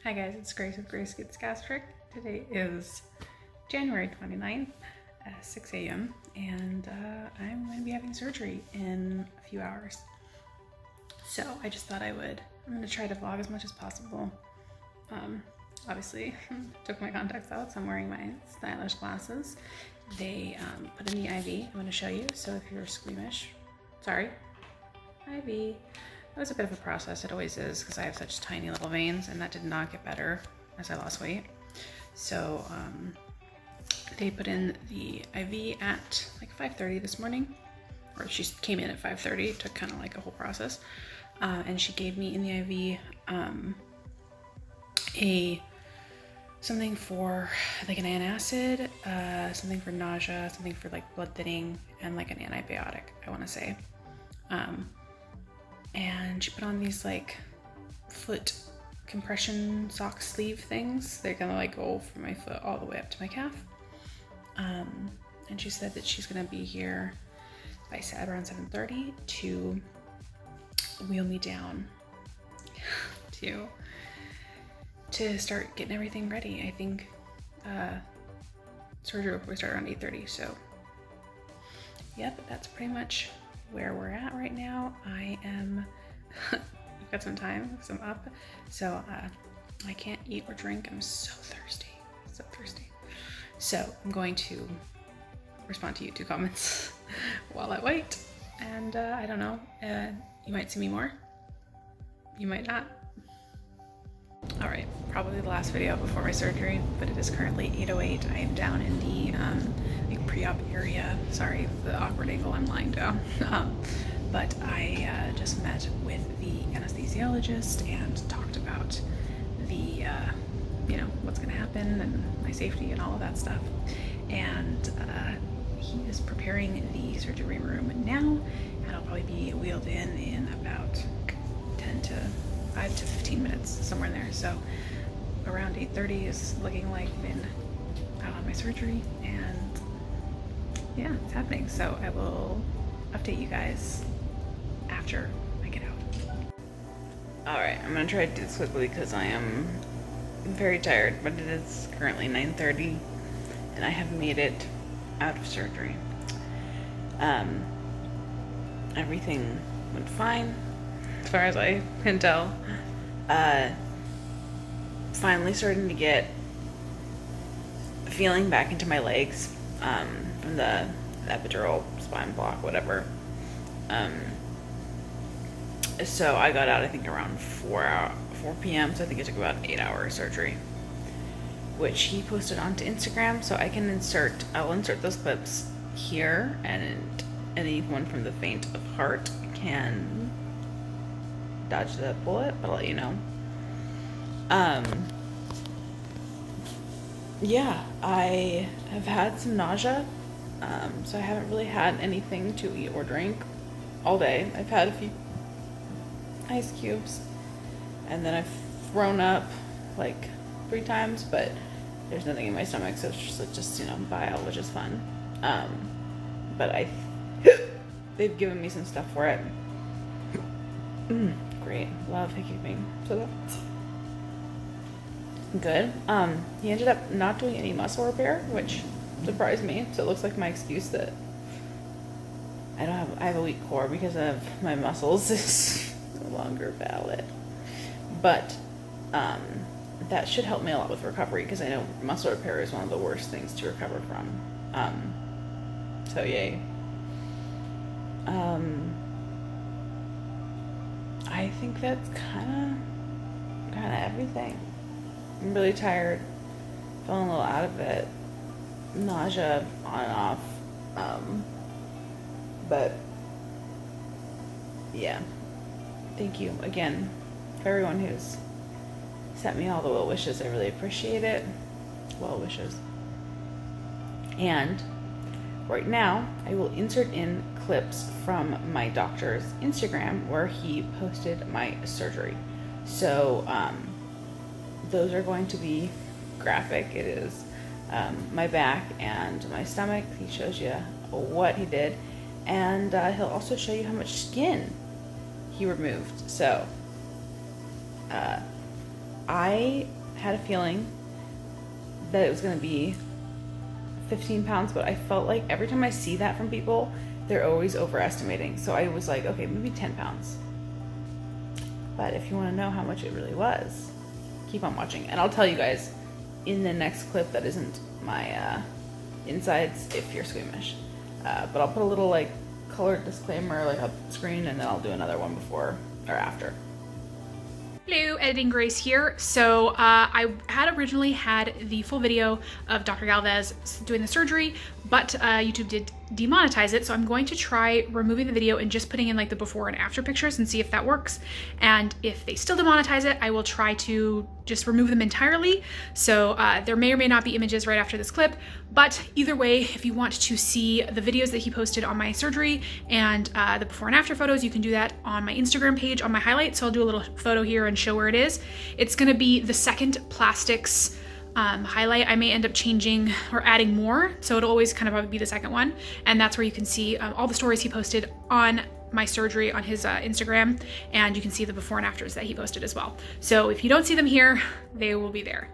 Hi guys, it's Grace with Grace Gets Gastric. Today is January 29th at 6 a.m. and I'm going to be having surgery in a few hours. So I just thought I'm going to try to vlog as much as possible. Obviously, took my contacts out, so I'm wearing my stylish glasses. They put in the IV. I'm going to show you, so if you're squeamish, sorry, IV. It was a bit of a process, it always is, because I have such tiny little veins, and that did not get better as I lost weight. So they put in the IV at like 5:30 this morning, or she came in at 5:30. It took kind of like a whole process, and she gave me in the IV something for like an antacid, something for nausea, something for like blood thinning, and like an antibiotic, I want to say. And she put on these like foot compression sock sleeve things. They're gonna like go from my foot all the way up to my calf. And she said that she's gonna be here by around 7:30 to wheel me down to start getting everything ready. I think surgery will probably start around 8:30. So yep, that's pretty much where we're at right now. I am I've got some time because I'm up, so I can't eat or drink. I'm so thirsty, so I'm going to respond to YouTube comments while I wait, and I don't know, you might see me more, you might not. All right, probably the last video before my surgery, but it is currently 8:08. I am down in the pre-op area. Sorry, the awkward angle, I'm lying down. But I just met with the anesthesiologist and talked about the, what's gonna happen and my safety and all of that stuff. And he is preparing the surgery room now, and I'll probably be wheeled in about 5 to 15 minutes, somewhere in there. So around 8:30 is looking like I've been out on my surgery, and yeah, it's happening. So I will update you guys after I get out. All right, I'm gonna try to do this quickly because I am very tired, but it is currently 9:30 and I have made it out of surgery. Everything went fine as far as I can tell. Finally starting to get feeling back into my legs from the epidural spine block, whatever. So I got out I think around 4 p.m. so I think it took about 8 hours surgery, which he posted onto Instagram, so I'll insert those clips here, and anyone from the faint of heart can dodge the bullet, but I'll let you know. Yeah, I have had some nausea, so I haven't really had anything to eat or drink all day. I've had a few ice cubes, and then I've thrown up like 3 times, but there's nothing in my stomach, so it's just bile, which is fun. But they've given me some stuff for it. Great, love hiccuping, so that's good. He ended up not doing any muscle repair, which surprised me. So it looks like my excuse that I have a weak core because of my muscles is no longer valid. But that should help me a lot with recovery, because I know muscle repair is one of the worst things to recover from. So yay. I think that's kind of everything. I'm really tired, feeling a little out of it, nausea on and off, but yeah, thank you again for everyone who's sent me all the well wishes. I really appreciate it. Well wishes. And right now I will insert in clips from my doctor's Instagram where he posted my surgery. So those are going to be graphic. It is my back and my stomach. He shows you what he did, and he'll also show you how much skin he removed. So I had a feeling that it was going to be 15 pounds, but I felt like every time I see that from people, they're always overestimating. So I was like, okay, maybe 10 pounds. But if you want to know how much it really was, keep on watching. And I'll tell you guys in the next clip that isn't my insides if you're squeamish. But I'll put a little like colored disclaimer like up the screen, and then I'll do another one before or after. Hello, Editing Grace here. So I had originally had the full video of Dr. Galvez doing the surgery, but YouTube did demonetize it. So I'm going to try removing the video and just putting in like the before and after pictures and see if that works. And if they still demonetize it, I will try to just remove them entirely. So there may or may not be images right after this clip, but either way, if you want to see the videos that he posted on my surgery and the before and after photos, you can do that on my Instagram page on my highlights. So I'll do a little photo here and show where it is. It's gonna be the second plastics highlight. I may end up changing or adding more, so it'll always kind of probably be the second one, and that's where you can see all the stories he posted on my surgery on his Instagram, and you can see the before and afters that he posted as well. So if you don't see them here, they will be there.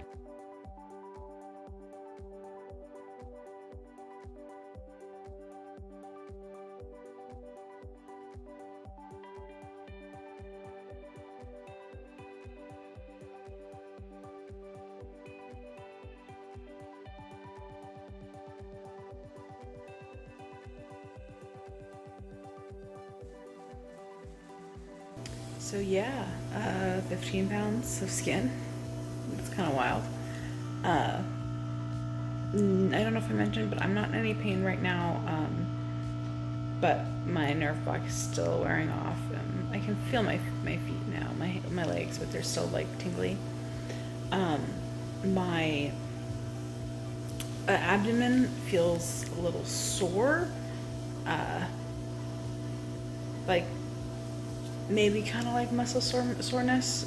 So yeah, 15 pounds of skin. It's kind of wild. I don't know if I mentioned, but I'm not in any pain right now. But my nerve block is still wearing off. I can feel my feet now, my legs, but they're still like tingly. My abdomen feels a little sore. Like maybe kind of like muscle soreness,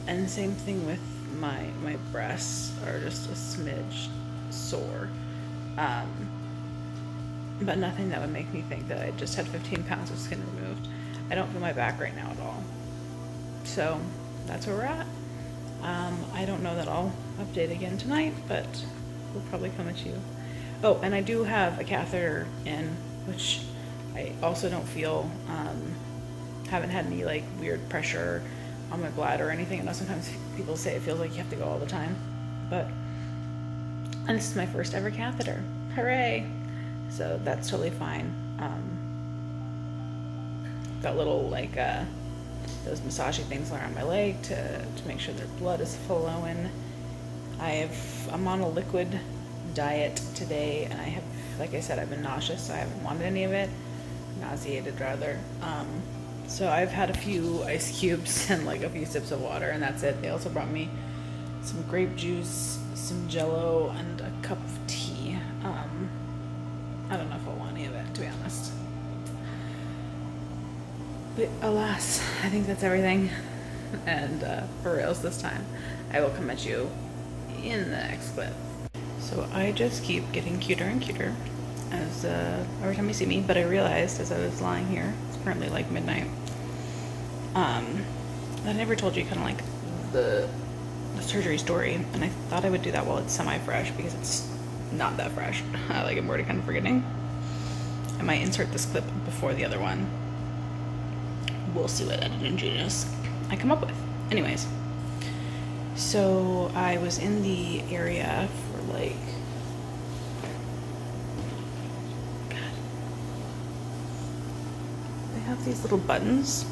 and same thing with my breasts are just a smidge sore, but nothing that would make me think that I just had 15 pounds of skin removed. I don't feel my back right now at all, so that's where we're at. I don't know that I'll update again tonight, but we'll probably come at you. Oh, and I do have a catheter in, which I also don't feel, haven't had any like weird pressure on my bladder or anything. I know sometimes people say it feels like you have to go all the time, and this is my first ever catheter. Hooray! So that's totally fine. Got little like those massaging things around my leg to make sure their blood is flowing. I'm on a liquid diet today, and I have, like I said, I've been nauseous, so I haven't wanted any of it. Nauseated rather. So I've had a few ice cubes and like a few sips of water, and that's it. They also brought me some grape juice, some Jello, and a cup of tea. I don't know if I'll want any of it, to be honest. But alas, I think that's everything. And for reals this time, I will come at you in the next clip. So I just keep getting cuter and cuter as every time you see me, but I realized as I was lying here, it's currently like midnight, that I never told you kind of like the surgery story, and I thought I would do that while it's semi-fresh because it's not that fresh. Like I'm already kind of forgetting. I might insert this clip before the other one. We'll see what editing genius I come up with. Anyways, so I was in the area for like, God, they have these little buttons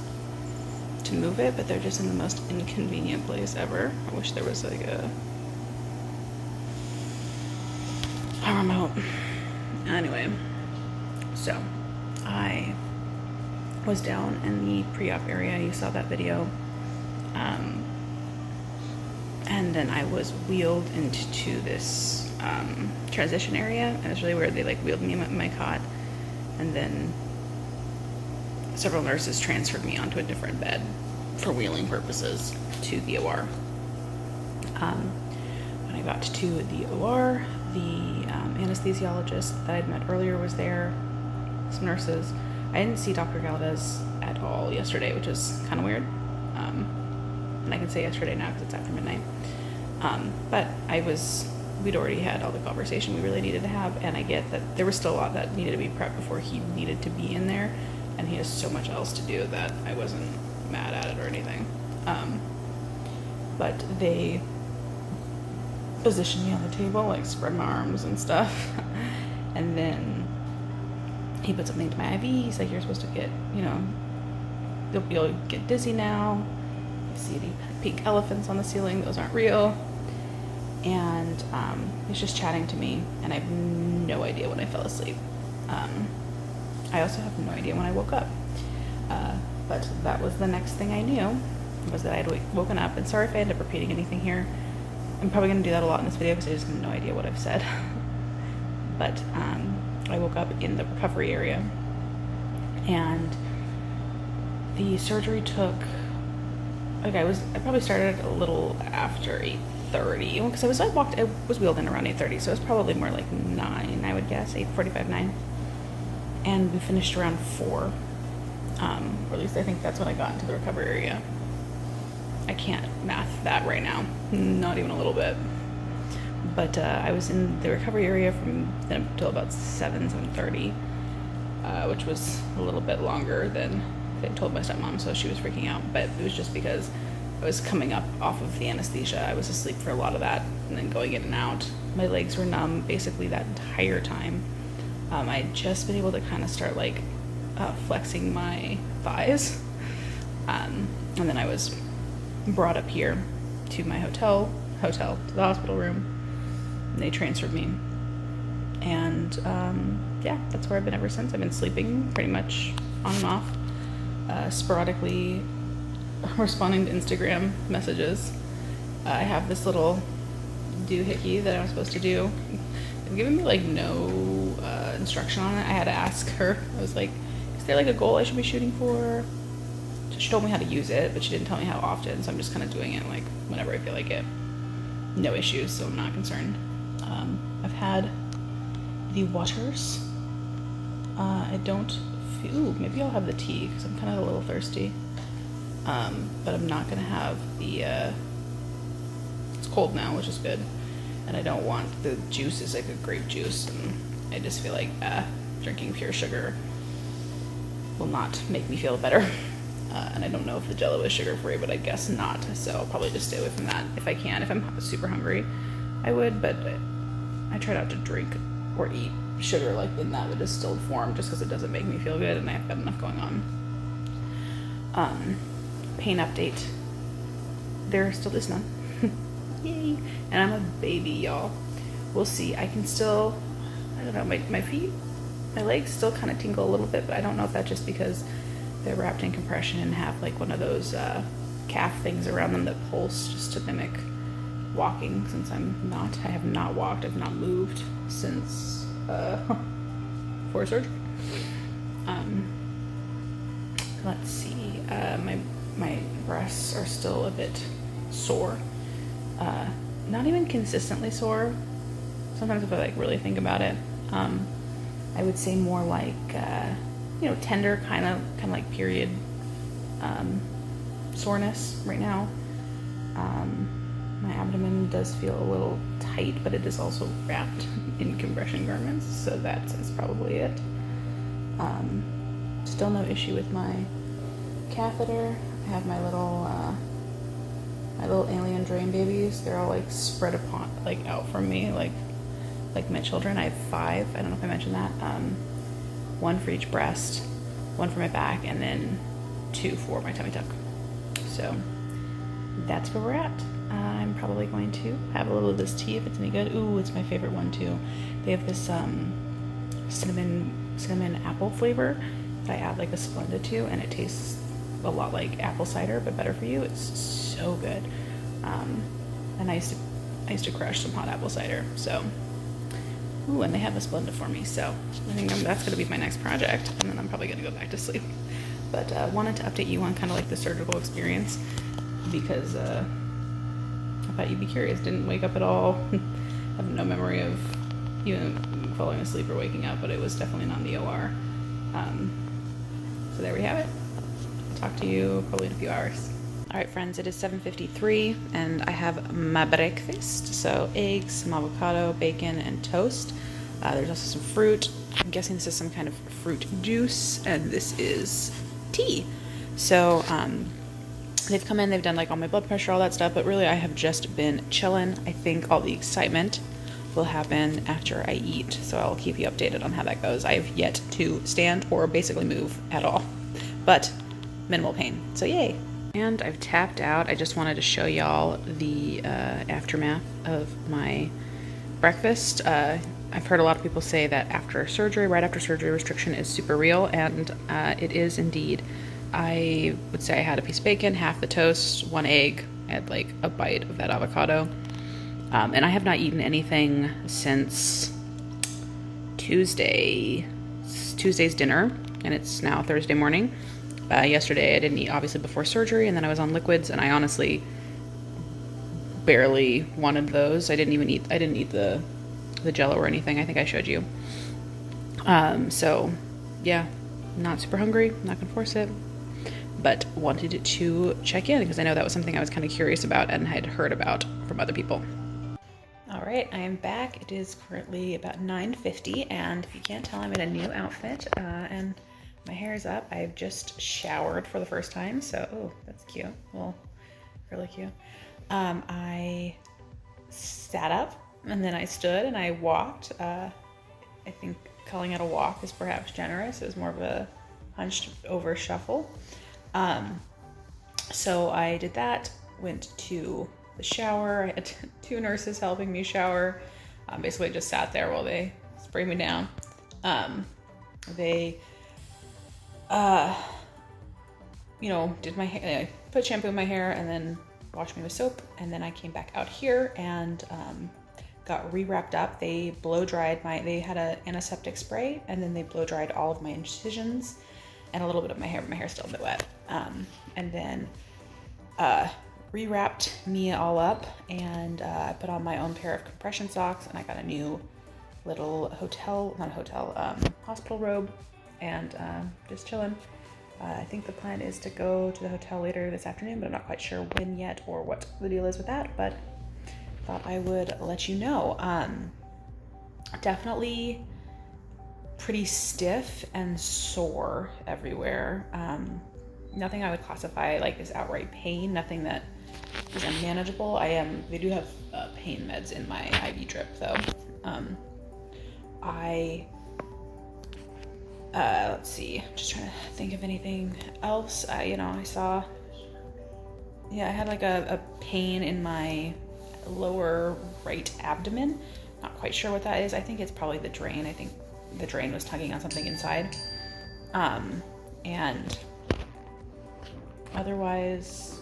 to move it, but they're just in the most inconvenient place ever. I wish there was like a remote. Anyway, so I was down in the pre-op area. You saw that video. And then I was wheeled into this transition area, and it's really weird. They like wheeled me in my cot, and then several nurses transferred me onto a different bed for wheeling purposes to the OR. When I got to the OR, the anesthesiologist that I'd met earlier was there, some nurses. I didn't see Dr. Galvez at all yesterday, which is kind of weird. and I can say yesterday now because it's after midnight. But we'd already had all the conversation we really needed to have, and I get that there was still a lot that needed to be prepped before he needed to be in there, and he has so much else to do that I wasn't mad at it or anything. But they positioned me on the table, like spread my arms and stuff, and then he put something to my IV. He's like, you're supposed to get, you'll get dizzy now. I see the pink elephants on the ceiling. Those aren't real. And he's just chatting to me, and I have no idea when I fell asleep. I also have no idea when I woke up. But that was the next thing I knew, was that I had woken up. And sorry if I end up repeating anything here. I'm probably going to do that a lot in this video because I just have no idea what I've said. But I woke up in the recovery area, and the surgery took, I probably started a little after 8:30, because I was wheeled in around 8:30, so it was probably more like 9, I would guess, 8:45, 9. And we finished around 4, or at least I think that's when I got into the recovery area. I can't math that right now, not even a little bit. But I was in the recovery area from then until about 7:30, which was a little bit longer than I told my stepmom, so she was freaking out. But it was just because I was coming up off of the anesthesia. I was asleep for a lot of that, and then going in and out. My legs were numb basically that entire time. I had just been able to kind of start like flexing my thighs, and then I was brought up here to my hotel to the hospital room, and they transferred me. And yeah, that's where I've been ever since. I've been sleeping pretty much on and off, sporadically responding to Instagram messages. I have this little doohickey that I'm supposed to do. They've given me like no instruction on it. I had to ask her. I was like, is there like a goal I should be shooting for? She told me how to use it, but she didn't tell me how often, so I'm just kind of doing it like whenever I feel like it. No issues, so I'm not concerned. I've had the waters. I don't feel, maybe I'll have the tea because I'm kind of a little thirsty. But I'm not gonna have the, it's cold now, which is good. And I don't want, the juice is like a grape juice, and I just feel like drinking pure sugar will not make me feel better. And I don't know if the Jello is sugar-free, but I guess not. So I'll probably just stay away from that if I can. If I'm super hungry, I would, but I try not to drink or eat sugar like in that distilled form, just because it doesn't make me feel good, and I've got enough going on. Pain update. There still is none. Yay! And I'm a baby, y'all. We'll see. I can still, I don't know, my feet, my legs still kind of tingle a little bit, but I don't know if that's just because they're wrapped in compression and have like one of those calf things around them that pulse just to mimic walking, since I have not walked, I've not moved since before surgery. Let's see, my breasts are still a bit sore. Not even consistently sore. Sometimes if I like really think about it, I would say more like tender, kind of like period soreness right now. My abdomen does feel a little tight, but it is also wrapped in compression garments, so that's probably it. Still no issue with my catheter. I have my little alien drain babies. They're all like spread upon, like out from me, like my children. I have 5. I don't know if I mentioned that. 1 for each breast, 1 for my back, and then 2 for my tummy tuck. So that's where we're at. I'm probably going to have a little of this tea if it's any good. Ooh, it's my favorite one too. They have this cinnamon apple flavor that I add like a Splenda to, and it tastes a lot like apple cider, but better for you. It's so good. And I used to crush some hot apple cider. So, ooh, and they have a Splenda for me. So I think that's gonna be my next project, and then I'm probably gonna go back to sleep. But wanted to update you on kind of like the surgical experience, because I thought you'd be curious. Didn't wake up at all. Have no memory of even falling asleep or waking up, but it was definitely not in the OR. So there we have it. I'll talk to you probably in a few hours. All right, friends, it is 7:53 and I have my breakfast. So eggs, some avocado, bacon, and toast. There's also some fruit. I'm guessing this is some kind of fruit juice, and this is tea. So they've come in, they've done like all my blood pressure, all that stuff, but really I have just been chilling. I think all the excitement will happen after I eat, so I'll keep you updated on how that goes. I have yet to stand or basically move at all, but minimal pain, so yay. And I've tapped out. I just wanted to show y'all the aftermath of my breakfast. I've heard a lot of people say that after surgery, right after surgery, restriction is super real, and it is indeed. I would say I had a piece of bacon, half the toast, one egg, I had like a bite of that avocado. And I have not eaten anything since Tuesday's dinner, and it's now Thursday morning. Yesterday I didn't eat, obviously, before surgery, and then I was on liquids, and I honestly barely wanted those. I didn't eat the Jello or anything. I think I showed you. So yeah, not super hungry, not gonna force it, but wanted to check in because I know that was something I was kind of curious about and had heard about from other people. All right, I am back. It is currently about 9:50, and if you can't tell, I'm in a new outfit, and my hair is up. I've just showered for the first time, so, oh, that's cute. Well, really cute. I sat up, and then I stood, and I walked. I think calling it a walk is perhaps generous. It was more of a hunched over shuffle. So I did that, went to the shower. I had 2 nurses helping me shower. Basically just sat there while they sprayed me down. They did my hair, put shampoo in my hair, and then washed me with soap. And then I came back out here and got re-wrapped up. They blow dried they had an antiseptic spray, and then they blow dried all of my incisions and a little bit of my hair, but my hair's still a bit wet. And then re-wrapped me all up, and I put on my own pair of compression socks, and I got a new little hospital robe, and just chilling. I think the plan is to go to the hotel later this afternoon, but I'm not quite sure when yet or what the deal is with that, but thought I would let you know. Definitely pretty stiff and sore everywhere. Nothing I would classify like as outright pain, nothing that is unmanageable. They do have pain meds in my IV drip though. Let's see, just trying to think of anything else. I had like a pain in my lower right abdomen. Not quite sure what that is. I think it's probably the drain. I think the drain was tugging on something inside. And otherwise,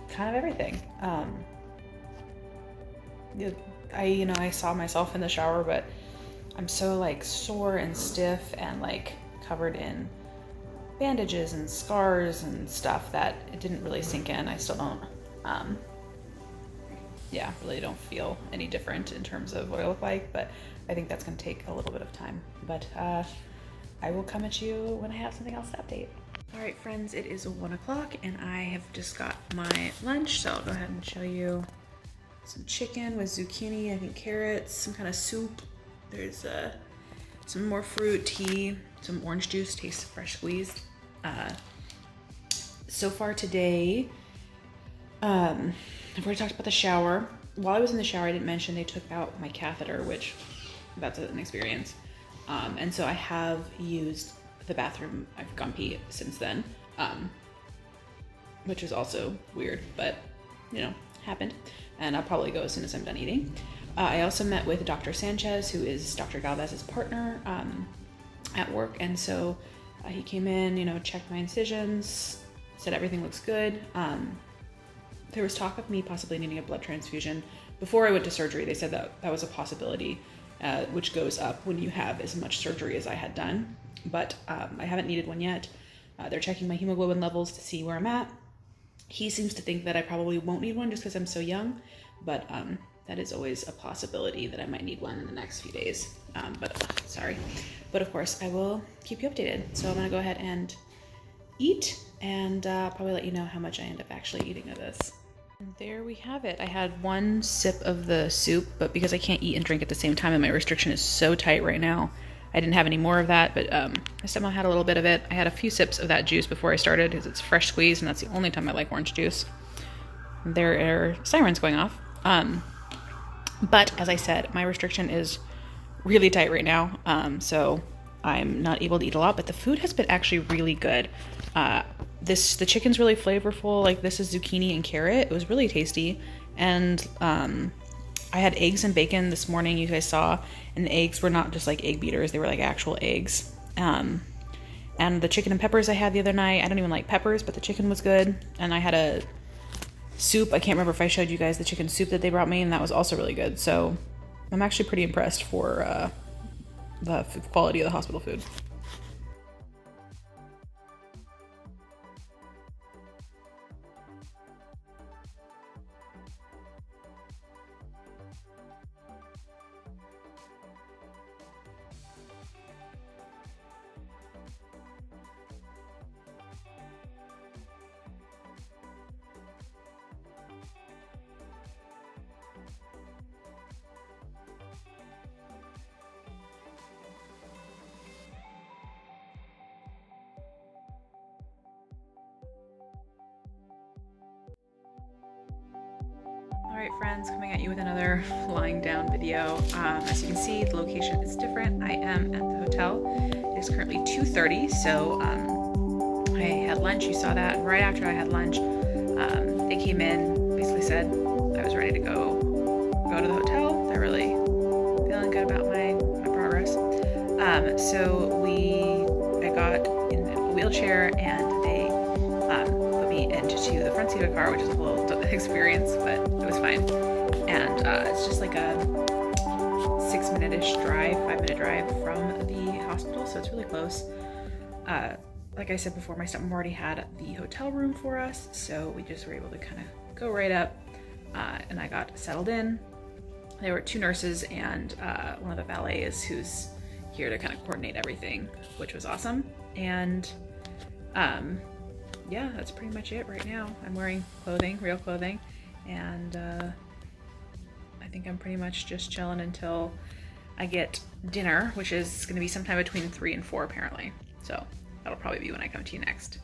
kind of everything. I saw myself in the shower, but I'm so like sore and stiff and like covered in bandages and scars and stuff that it didn't really sink in. I still don't, really don't feel any different in terms of what I look like, but I think that's gonna take a little bit of time. But I will come at you when I have something else to update. All right, friends, it is 1 o'clock and I have just got my lunch, so I'll go ahead and show you some chicken with zucchini, I think carrots, some kind of soup. There's some more fruit, tea, some orange juice, tastes fresh squeezed. So far today, I've already talked about the shower. While I was in the shower, I didn't mention they took out my catheter, which that's an experience. And so I have used the bathroom. I've gone pee since then, which is also weird, but happened. And I'll probably go as soon as I'm done eating. I also met with Dr. Sanchez, who is Dr. Galvez's partner, at work. And so he came in, checked my incisions, said everything looks good. There was talk of me possibly needing a blood transfusion. Before I went to surgery, they said that was a possibility, which goes up when you have as much surgery as I had done. But I haven't needed one yet. They're checking my hemoglobin levels to see where I'm at. He seems to think that I probably won't need one just because I'm so young, but that is always a possibility that I might need one in the next few days. But of course I will keep you updated. So I'm gonna go ahead and eat, and probably let you know how much I end up actually eating of this. And there we have it. I had one sip of the soup, but because I can't eat and drink at the same time and my restriction is so tight right now, I didn't have any more of that, but my stepmom had a little bit of it. I had a few sips of that juice before I started because it's fresh squeezed, and that's the only time I like orange juice. There are sirens going off. But as I said, my restriction is really tight right now, so I'm not able to eat a lot, but the food has been actually really good. The chicken's really flavorful. Like, this is zucchini and carrot. It was really tasty. And I had eggs and bacon this morning, you guys saw, and the eggs were not just like egg beaters, they were like actual eggs. And the chicken and peppers I had the other night, I don't even like peppers, but the chicken was good. And I had a soup, I can't remember if I showed you guys the chicken soup that they brought me, and that was also really good. So I'm actually pretty impressed for the quality of the hospital food. Alright friends, coming at you with another lying down video. As you can see, the location is different. I am at the hotel. It is currently 2:30, so I had lunch, you saw that. Right after I had lunch, they came in, basically said I was ready to go to the hotel. They're really feeling good about my progress. So I got in a wheelchair, and they put me into the front seat of the car, which is a little experience, but it was fine. And it's just like a 6-minute-ish drive, 5-minute drive from the hospital, so it's really close. Like I said before, my stepmom already had the hotel room for us, so we just were able to kind of go right up, and I got settled in. There were 2 nurses and one of the valets who's here to kind of coordinate everything, which was awesome. And yeah, that's pretty much it right now. I'm wearing clothing, real clothing, and I think I'm pretty much just chilling until I get dinner, which is going to be sometime between 3 and 4 apparently. So that'll probably be when I come to you next.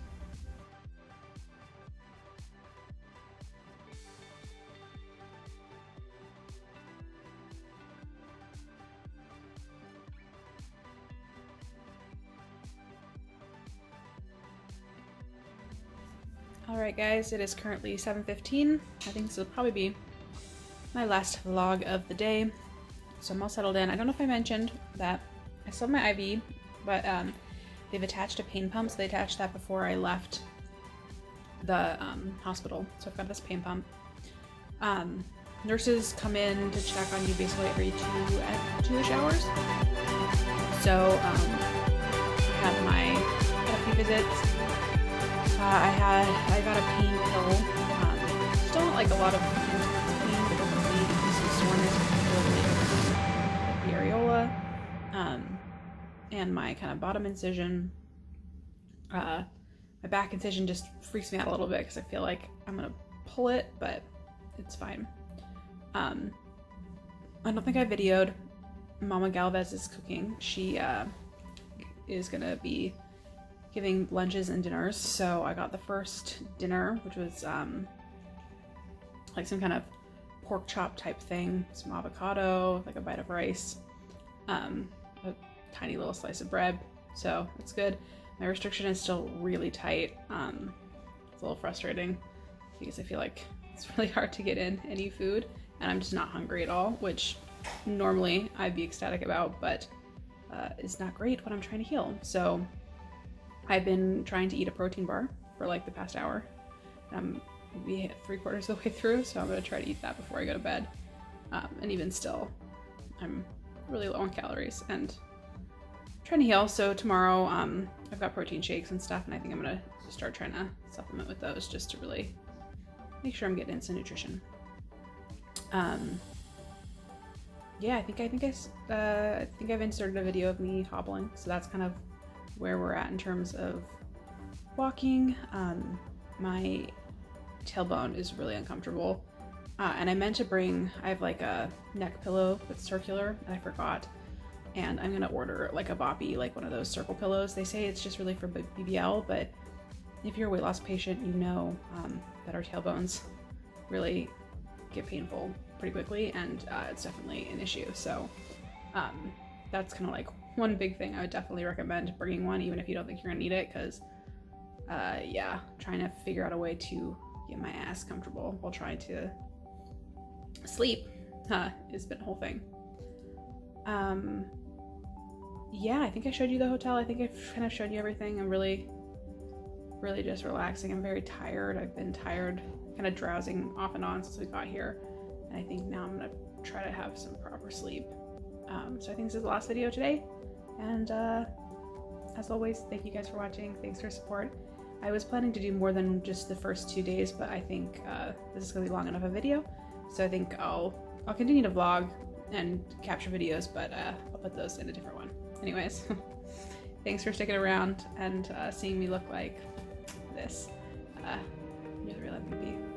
Alright guys, it is currently 7:15. I think this will probably be my last vlog of the day. So I'm all settled in. I don't know if I mentioned that I still have my IV, but they've attached a pain pump, so they attached that before I left the hospital. So I've got this pain pump. Nurses come in to check on you basically every 2-ish hours. So I had a few visits. I got a pain pill. Still not like a lot of pain, but definitely some soreness, particularly the areola, and my kind of bottom incision. My back incision just freaks me out a little bit because I feel like I'm gonna pull it, but it's fine. I don't think I videoed Mama Galvez's cooking. She is gonna be giving lunches and dinners, so I got the first dinner, which was like some kind of pork chop type thing, some avocado, like a bite of rice, a tiny little slice of bread, so it's good. My restriction is still really tight. It's a little frustrating because I feel like it's really hard to get in any food, and I'm just not hungry at all, which normally I'd be ecstatic about, but is not great when I'm trying to heal. So I've been trying to eat a protein bar for like the past hour. I'm maybe 3/4 of the way through, so I'm gonna try to eat that before I go to bed. And even still, I'm really low on calories and trying to heal. So tomorrow, I've got protein shakes and stuff, and I think I'm gonna start trying to supplement with those just to really make sure I'm getting in some nutrition. Yeah, I think I've inserted a video of me hobbling, so that's kind of where we're at in terms of walking, my tailbone is really uncomfortable. And I meant to bring, I have like a neck pillow that's circular and I forgot. And I'm gonna order like a boppy, like one of those circle pillows. They say it's just really for BBL, but if you're a weight loss patient, you know that our tailbones really get painful pretty quickly, and it's definitely an issue. So that's kind of like one big thing I would definitely recommend bringing one, even if you don't think you're gonna need it, because yeah, trying to figure out a way to get my ass comfortable while trying to sleep has been a whole thing. Yeah, I think I showed you the hotel. I think I've kind of showed you everything. I'm really just relaxing. I'm very tired. I've been tired, kind of drowsing off and on since we got here. And I think now I'm gonna try to have some proper sleep. So I think this is the last video today. And as always, thank you guys for watching. Thanks for your support. I was planning to do more than just the first 2 days, but I think this is gonna be long enough a video. So I think I'll continue to vlog and capture videos, but I'll put those in a different one. Anyways, thanks for sticking around and seeing me look like this. You're the real MVP.